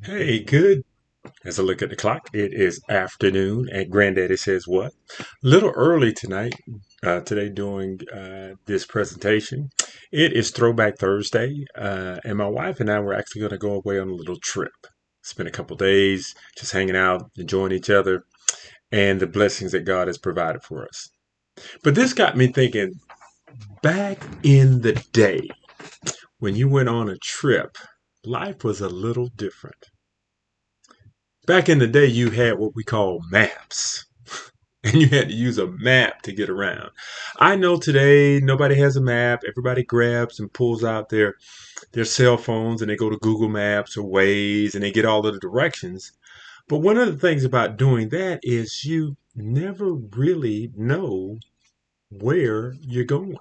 Hey, good. As I look at the clock, it is afternoon, and Granddaddy says what? Little early tonight, today doing this presentation. It is Throwback Thursday, and my wife and I were actually going to go away on a little trip. Spend a couple days just hanging out, enjoying each other, and the blessings that God has provided for us. But this got me thinking back in the day when you went on a trip, life was a little different. Back in the day, you had what we call maps, and you had to use a map to get around. I know today nobody has a map. Everybody grabs and pulls out their cell phones and they go to Google Maps or Waze and they get all of the directions. But one of the things about doing that is you never really know where you're going.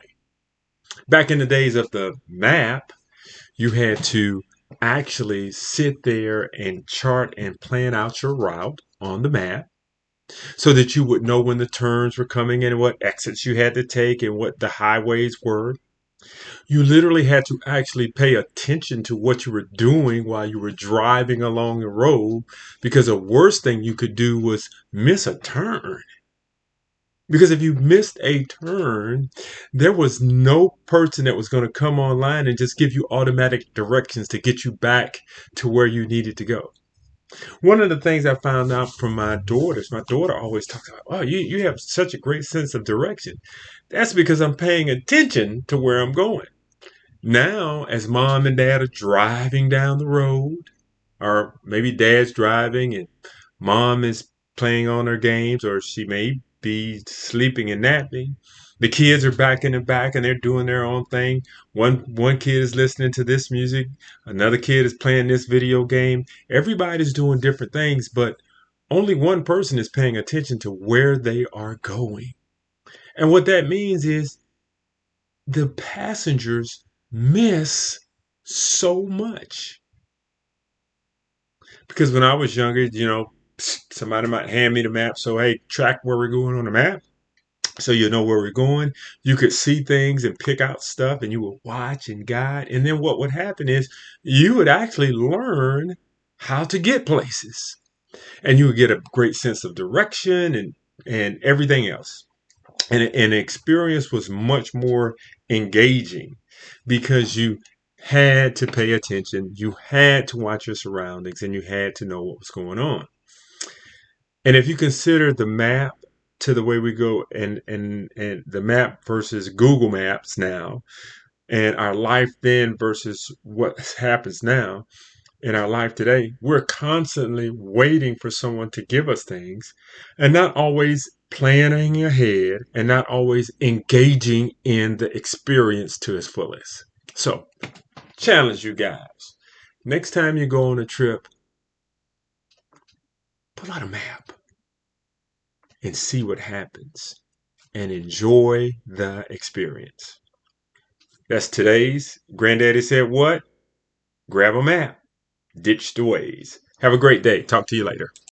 Back in the days of the map, you had to actually sit there and chart and plan out your route on the map so that you would know when the turns were coming and what exits you had to take and what the highways were. You literally had to actually pay attention to what you were doing while you were driving along the road, because the worst thing you could do was miss a turn. Because if you missed a turn, there was no person that was going to come online and just give you automatic directions to get you back to where you needed to go. One of the things I found out from my daughter always talks about, oh, you have such a great sense of direction. That's because I'm paying attention to where I'm going. Now, as mom and dad are driving down the road, or maybe dad's driving and mom is playing on her games, or she may be sleeping and napping. The kids are back in the back and they're doing their own thing. One kid is listening to this music, another kid is playing this video game. Everybody's doing different things, but only one person is paying attention to where they are going. And what that means is the passengers miss so much. Because when I was younger, somebody might hand me the map. So, hey, track where we're going on the map. So you know where we're going. You could see things and pick out stuff and you would watch and guide. And then what would happen is you would actually learn how to get places. And you would get a great sense of direction and everything else. And the experience was much more engaging because you had to pay attention, you had to watch your surroundings, and you had to know what was going on. And if you consider the map to the way we go and the map versus Google Maps now, and our life then versus what happens now in our life today, we're constantly waiting for someone to give us things and not always planning ahead and not always engaging in the experience to its fullest. So, challenge you guys. Next time you go on a trip, pull out a map and see what happens and enjoy the experience. That's today's Granddaddy Said What? Grab a map, ditch the Waze. Have a great day. Talk to you later.